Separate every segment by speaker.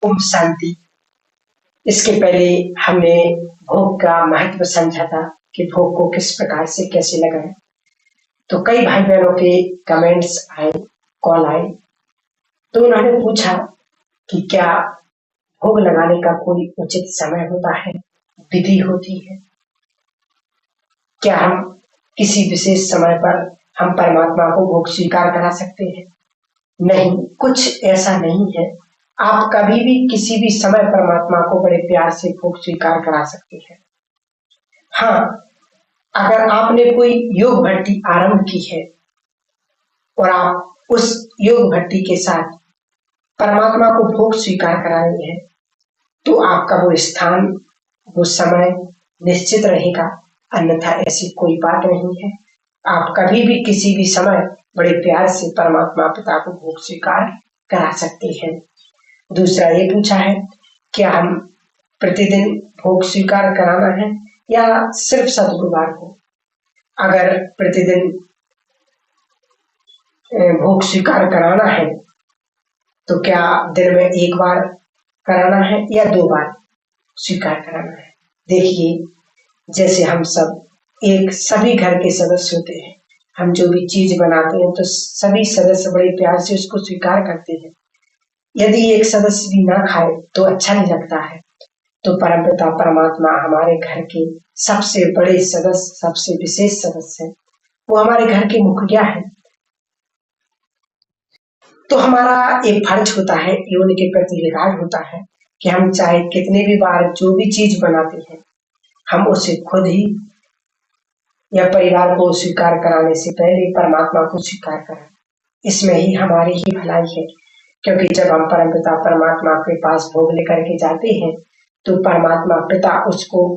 Speaker 1: ओम शांति। इसके पहले हमने भोग का महत्व समझा था कि भोग को किस प्रकार से कैसे लगाएं। तो कई भाई बहनों के कमेंट्स आए, कॉल आए, तो उन्होंने पूछा कि क्या भोग लगाने का कोई उचित समय होता है, विधि होती है? क्या हम किसी विशेष समय पर हम परमात्मा को भोग स्वीकार करा सकते हैं? नहीं, कुछ ऐसा नहीं है। आप कभी भी किसी भी समय परमात्मा को बड़े प्यार से भोग स्वीकार करा सकते हैं। हाँ, अगर आपने कोई योग भट्टी आरंभ की है और आप उस योग भट्टी के साथ परमात्मा को भोग स्वीकार करा रहे हैं, तो आपका वो स्थान, वो समय निश्चित रहेगा, अन्यथा ऐसी कोई बात नहीं है। आप कभी भी किसी भी समय बड़े प्यार से परमात्मा पिता को भोग स्वीकार करा सकते हैं। दूसरा ये पूछा है, क्या हम प्रतिदिन भोग स्वीकार कराना है या सिर्फ सदगुरुवार को? अगर प्रतिदिन भोग स्वीकार कराना है तो क्या दिन में एक बार कराना है या 2 बार स्वीकार कराना है? देखिए, जैसे हम सब सभी घर के सदस्य होते हैं, हम जो भी चीज बनाते हैं तो सभी सदस्य बड़े प्यार से उसको स्वीकार करते हैं। यदि एक सदस्य भी ना खाए तो अच्छा नहीं लगता है। तो परमपिता परमात्मा हमारे घर के सबसे बड़े सदस्य, सबसे विशेष सदस्य हैं। वो हमारे घर के मुखिया हैं। तो हमारा एक फर्ज होता है, ये उनके प्रति रिगार्ड होता है कि हम चाहे कितने भी बार जो भी चीज बनाते हैं, हम उसे खुद ही या परिवार को स्वीकार कराने से पहले परमात्मा को स्वीकार कराएं। इसमें ही हमारी ही भलाई है, क्योंकि जब हम परमपिता परमात्मा के पास भोग लेकर के जाते हैं तो परमात्मा पिता उसको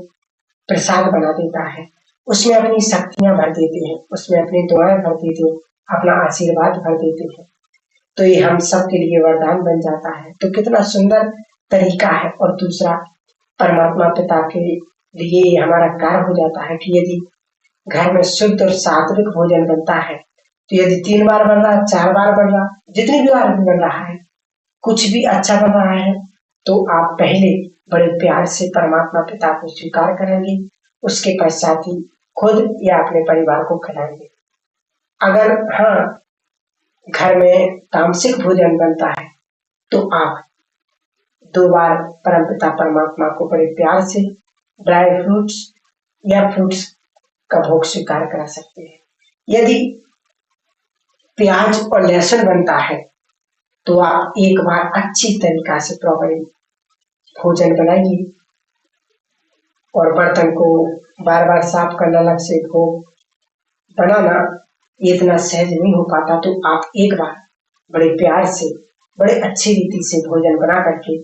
Speaker 1: प्रसाद बना देता है, उसमें अपनी शक्तियां भर देते हैं, उसमें अपनी दुआएं भर देते हैं, अपना आशीर्वाद भर देते हैं। तो ये हम सब के लिए वरदान बन जाता है। तो कितना सुंदर तरीका है। और दूसरा, परमात्मा पिता के लिए हमारा कार्य हो जाता है कि यदि घर में शुद्ध और सात्विक भोजन बनता है, तो यदि 3 बार बन रहा, 4 बार बन रहा, जितनी भी बार बन रहा है, कुछ भी अच्छा बन रहा है, तो आप पहले बड़े प्यार से परमात्मा पिता को स्वीकार करेंगे, उसके पश्चात ही खुद या अपने परिवार को खिलाएंगे। अगर हाँ, घर में तामसिक भोजन बनता है तो आप 2 बार परमपिता परमात्मा को बड़े प्यार से ड्राई फ्रूट्स या फ्रूट्स का भोग स्वीकार करा सकते हैं। यदि प्याज और लहसुन बनता है तो आप एक बार अच्छी तरीका से प्रॉपर भोजन बनाइए, और बर्तन को बार बार साफ करना, अलग से भोग बनाना इतना सहज नहीं हो पाता। तो आप एक बार बड़े प्यार से, बड़े अच्छी रीति से भोजन बना करके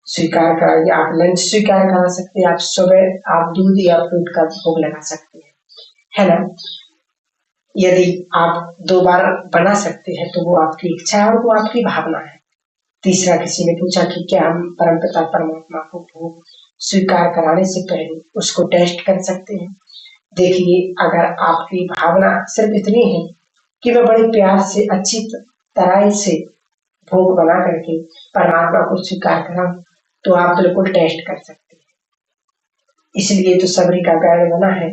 Speaker 1: स्वीकार कराइए। आप लंच स्वीकार करा सकते हैं, आप सुबह आप दूध या फ्रूट का भोग लगा सकते हैं, है ना? यदि आप 2 बार बना सकते हैं तो वो आपकी इच्छा है और वो आपकी भावना है। तीसरा, किसी ने पूछा कि क्या हम परमपिता परमात्मा को भोग स्वीकार कराने से पहले उसको टेस्ट कर सकते हैं? देखिए, अगर आपकी भावना सिर्फ इतनी है कि मैं बड़े प्यार से, अच्छी तरह से भोग बना करके परमात्मा को स्वीकार कराऊं, तो आप बिल्कुल टेस्ट कर सकते हैं। इसलिए तो सबरी का गायन बना है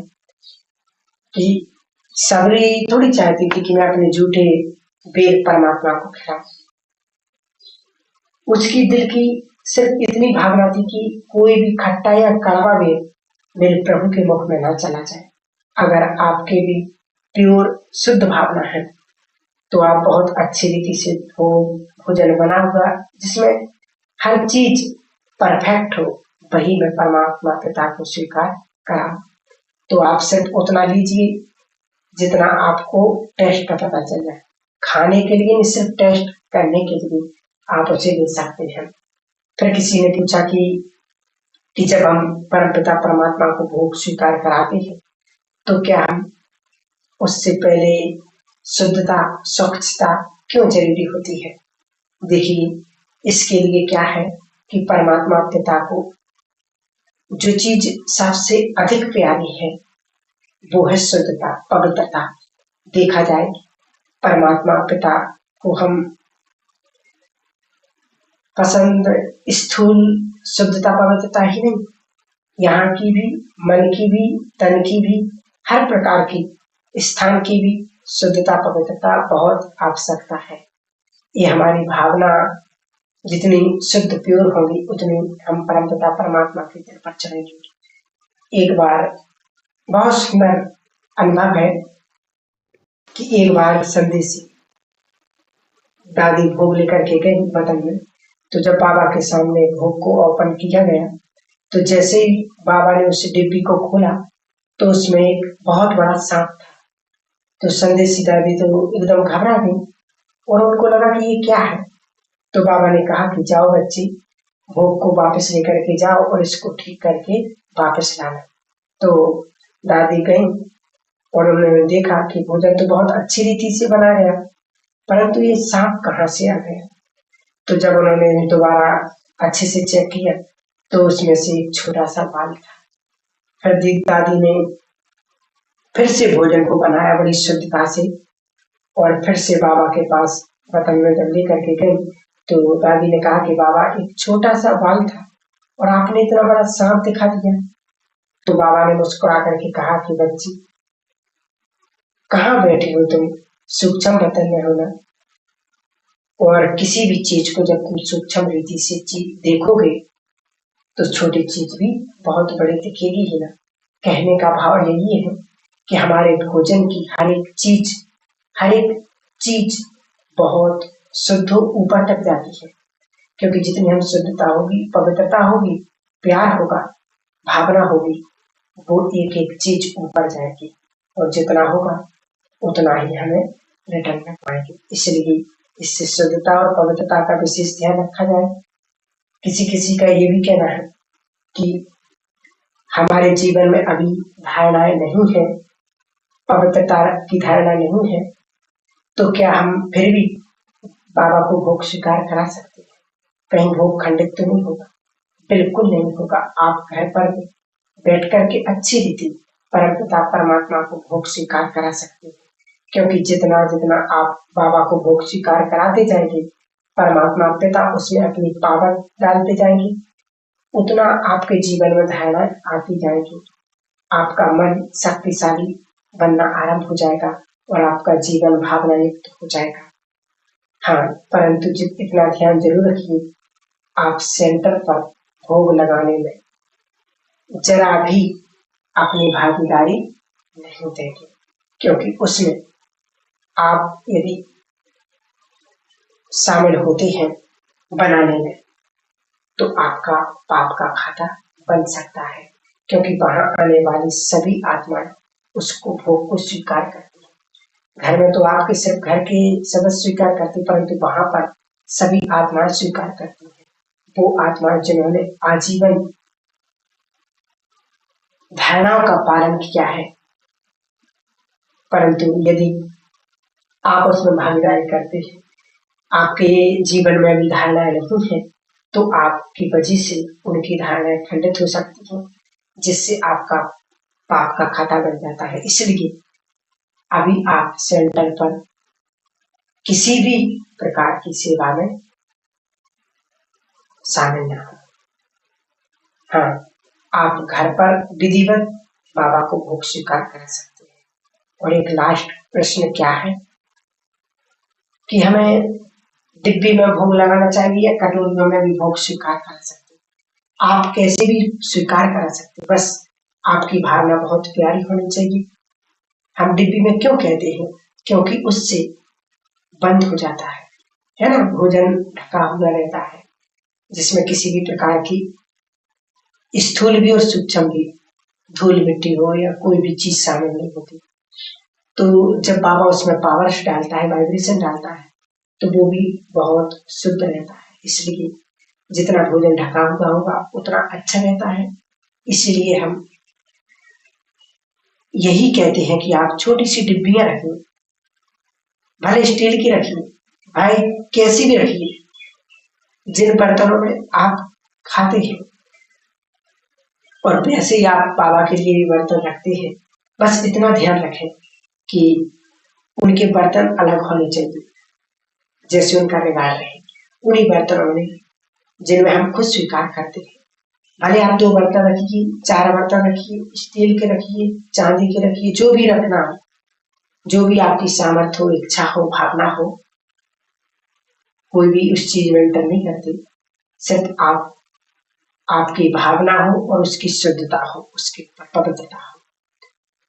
Speaker 1: कि सबरी थोड़ी चाहती थी कि मैं अपने झूठे वेद परमात्मा को खिलाऊं। उसकी दिल की सिर्फ इतनी भावना थी कि कोई भी खट्टा या कड़वा वेद मेरे प्रभु के मुख में न चला जाए। अगर आपके भी प्योर शुद्ध भावना है तो आप बहुत अच्छी रीति से भोजन बना हुआ, जिसमें हर चीज परफेक्ट हो, वही मैं परमात्मा पिता को स्वीकार करा। तो आप सिर्फ उतना लीजिए जितना आपको टेस्ट का पता चल जाए। खाने के लिए नहीं, सिर्फ टेस्ट करने के लिए आप उसे ले सकते हैं। फिर किसी ने पूछा कि जब हम परमपिता परमात्मा को भोग स्वीकार कराते हैं तो क्या हम उससे पहले शुद्धता, स्वच्छता क्यों जरूरी होती है? देखिए, इसके लिए क्या है कि परमात्मा पिता को जो चीज सबसे अधिक प्यारी है वो है शुद्धता, पवित्रता। देखा जाए, परमात्मा पिता को हम पसंद स्थूल शुद्धता पवित्रता ही नहीं, यहाँ की भी, मन की भी, तन की भी, हर प्रकार की स्थान की भी शुद्धता पवित्रता बहुत आवश्यकता है। ये हमारी भावना जितनी शुद्ध प्योर होगी उतनी हम परमपिता परमात्मा की तरफ चलेंगे। एक बार बहुत सुंदर अनुभव है कि एक बार संदेशी दादी भोग लेकर के गई बटन में, तो जब बाबा के सामने भोग को ओपन किया गया तो जैसे ही बाबा ने उस डिब्बी को खोला तो उसमें एक बहुत बड़ा सांप था। तो संदेशी दादी तो एकदम घबरा गई और उनको लगा कि ये क्या है। तो बाबा ने कहा कि जाओ बच्ची, भोग को वापस लेकर के जाओ और इसको ठीक करके वापस लाना। तो दादी गई और उन्होंने देखा कि भोजन तो बहुत अच्छी रीति से बना गया, परंतु ये सांप कहाँ से आ गया। तो जब उन्होंने दोबारा अच्छे से चेक किया तो उसमें से एक छोटा सा बाल था। फिर दादी ने फिर से भोजन को बनाया बड़ी शुद्धता से और फिर से बाबा के पास बर्तन में जब लेकर के गई तो दादी ने कहा कि बाबा एक छोटा सा बाल था और आपने इतना बड़ा सांप दिखा दिया। तो बाबा ने मुस्कुरा करके कहा कि बच्ची, कहाँ बैठी हो तुम, सूक्ष्म बर्तन में हो ना, और किसी भी चीज को जब तुम सूक्ष्म रीति से देखोगे तो छोटी चीज भी बहुत बड़ी दिखेगी ही ना। कहने का भाव यही है कि हमारे भोजन की हर एक चीज बहुत शुद्ध ऊपर तक जाती है, क्योंकि जितनी हम शुद्धता होगी, पवित्रता होगी, प्यार होगा, भावना होगी, वो एक एक चीज ऊपर जाएगी और जितना होगा उतना ही हमें रिटर्न कर पाएंगे। इसलिए इससे शुद्धता और पवित्रता का विशेष ध्यान रखा जाए। किसी का ये भी कहना है कि हमारे जीवन में अभी धारणाएं नहीं है, पवित्रता की धारणा नहीं है, तो क्या हम फिर भी बाबा को भोग स्वीकार करा सकते हैं? कहीं भोग खंडित तो नहीं होगा? बिल्कुल नहीं होगा। आप घर पर बैठ करके अच्छी रीति परमपिता परमात्मा को भोग स्वीकार करा सकते हैं, क्योंकि जितना जितना आप बाबा को भोग स्वीकार कराते जाएंगे, परमात्मा पिता उसमें अपनी पावर डालते जाएंगे, उतना आपके जीवन में धारणा आती जाएगी। आपका मन शक्तिशाली बनना आरंभ हो जाएगा और आपका जीवन भावना युक्त हो जाएगा। हाँ, परंतु इतना ध्यान जरूर रखिए, आप सेंटर पर भोग लगाने में जरा भी अपनी भागीदारी नहीं देंगे, क्योंकि उसमें आप यदि शामिल होते हैं बनाने में तो आपका पाप का खाता बन सकता है, क्योंकि वहां आने वाली सभी आत्माएं उसको भोग को स्वीकार करती हैं। घर में तो आपके सिर्फ घर के सदस्य स्वीकार करते, परंतु वहां पर सभी आत्माएं स्वीकार करती हैं। वो आत्माएं जिन्होंने आजीवन धारणाओं का पालन किया है, परंतु यदि आप उसमें भागीदारी करते हैं, आपके जीवन में अभी धारणाएं नहीं है, तो आपकी वजह से उनकी धारणाएं खंडित हो सकती हैं, जिससे आपका पाप का खाता बन जाता है। इसलिए अभी आप सेंटर पर किसी भी प्रकार की सेवा में शामिल न हो। हाँ, आप घर पर विधिवत बाबा को भोग स्वीकार कर सकते हैं। और एक लास्ट प्रश्न क्या है कि हमें डिब्बी में भोग लगाना चाहिए या कटोरियों में भी भोग स्वीकार कर सकते हैं? आप कैसे भी स्वीकार कर सकते हैं, बस आपकी भावना बहुत प्यारी होनी चाहिए। हम डिब्बी में क्यों कहते हैं? क्योंकि उससे बंद हो जाता है ना, भोजन ढका हुआ रहता है, जिसमें किसी भी प्रकार की स्थूल भी और सूक्ष्म भी धूल मिट्टी हो या कोई भी चीज शामिल नहीं होती। तो जब बाबा उसमें पावर्स डालता है, वाइब्रेशन डालता है, तो वो भी बहुत शुद्ध रहता है। इसलिए जितना भोजन ढका हुआ होगा उतना अच्छा रहता है। इसीलिए हम यही कहते हैं कि आप छोटी सी डिब्बियां रखिए, भले स्टील की रखिए, भाई कैसी भी रखिए, जिन बर्तनों में आप खाते हैं और वैसे ही आप बाबा के लिए भी बर्तन रखते हैं, बस इतना ध्यान रखें कि उनके बर्तन अलग होने चाहिए, जैसे उनका रिवाज रहे, उन्हीं बर्तनों में जिनमें हम खुद स्वीकार करते हैं। भले आप 2 बर्तन रखिए, 4 बर्तन रखिए, स्टील के रखिए, चांदी के रखिए, जो भी रखना हो, जो भी आपकी सामर्थ्य हो, इच्छा हो, भावना हो, कोई भी उस चीज में इंटर नहीं करते। सिर्फ आपकी भावना हो और उसकी शुद्धता हो, उसकी पवित्रता हो,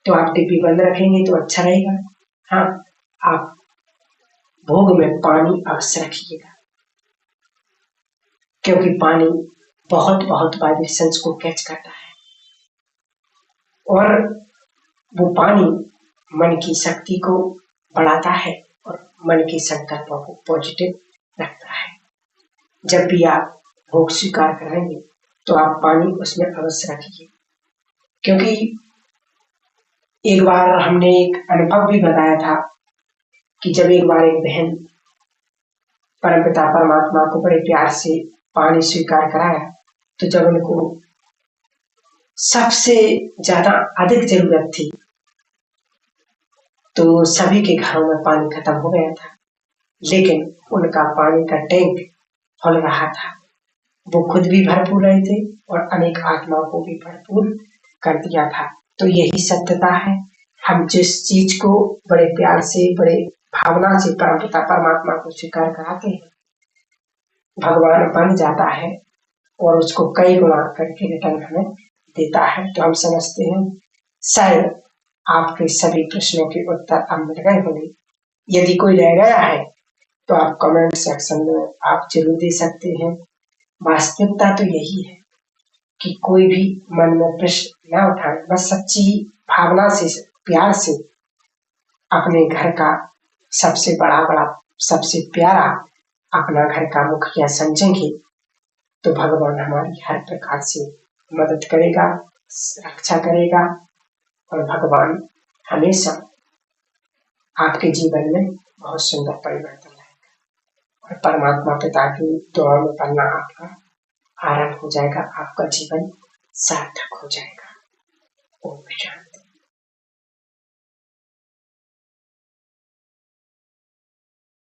Speaker 1: तो आप डिब्बी बंद रखेंगे तो अच्छा रहेगा। हाँ, आप भोग में पानी अवश्य रखिएगा, क्योंकि पानी बहुत बहुत वाइब्रेशंस को कैच करता है और वो पानी मन की शक्ति को बढ़ाता है और मन के संकल्पों को पॉजिटिव रखता है। जब भी आप भोग स्वीकार करेंगे तो आप पानी उसमें अवश्य रखिए, क्योंकि एक बार हमने एक अनुभव भी बताया था कि जब एक बार एक बहन परमपिता परमात्मा को बड़े प्यार से पानी स्वीकार कराया, तो जब उनको सबसे ज्यादा अधिक जरूरत थी तो सभी के घरों में पानी खत्म हो गया था, लेकिन उनका पानी का टैंक फुल रहा था। वो खुद भी भरपूर रहे थे और अनेक आत्माओं को भी भरपूर कर दिया था। तो यही सत्यता है, हम जिस चीज को बड़े प्यार से, बड़े भावना से परमपिता परमात्मा को स्वीकार कराते हैं, भगवान बन जाता है और उसको कई गुना करके रिटर्न हमें देता है। तो हम समझते हैं शायद आपके सभी प्रश्नों के उत्तर अब मिल गए होंगे। यदि कोई रह गया है तो आप कमेंट सेक्शन में आप जरूर दे सकते हैं। वास्तविकता तो यही है कि कोई भी मन में प्रश्न न उठाए, बस सच्ची भावना से, प्यार से अपने घर का सबसे बड़ा सबसे प्यारा अपना घर का मुखिया समझेंगे तो भगवान हमारी हर प्रकार से मदद करेगा, रक्षा करेगा और भगवान हमेशा आपके जीवन में बहुत सुंदर परिवर्तन लाएगा और परमात्मा पिता की दुआ में पलना आपका आरंभ हो जाएगा, आपका जीवन सार्थक हो जाएगा। ओम शांति।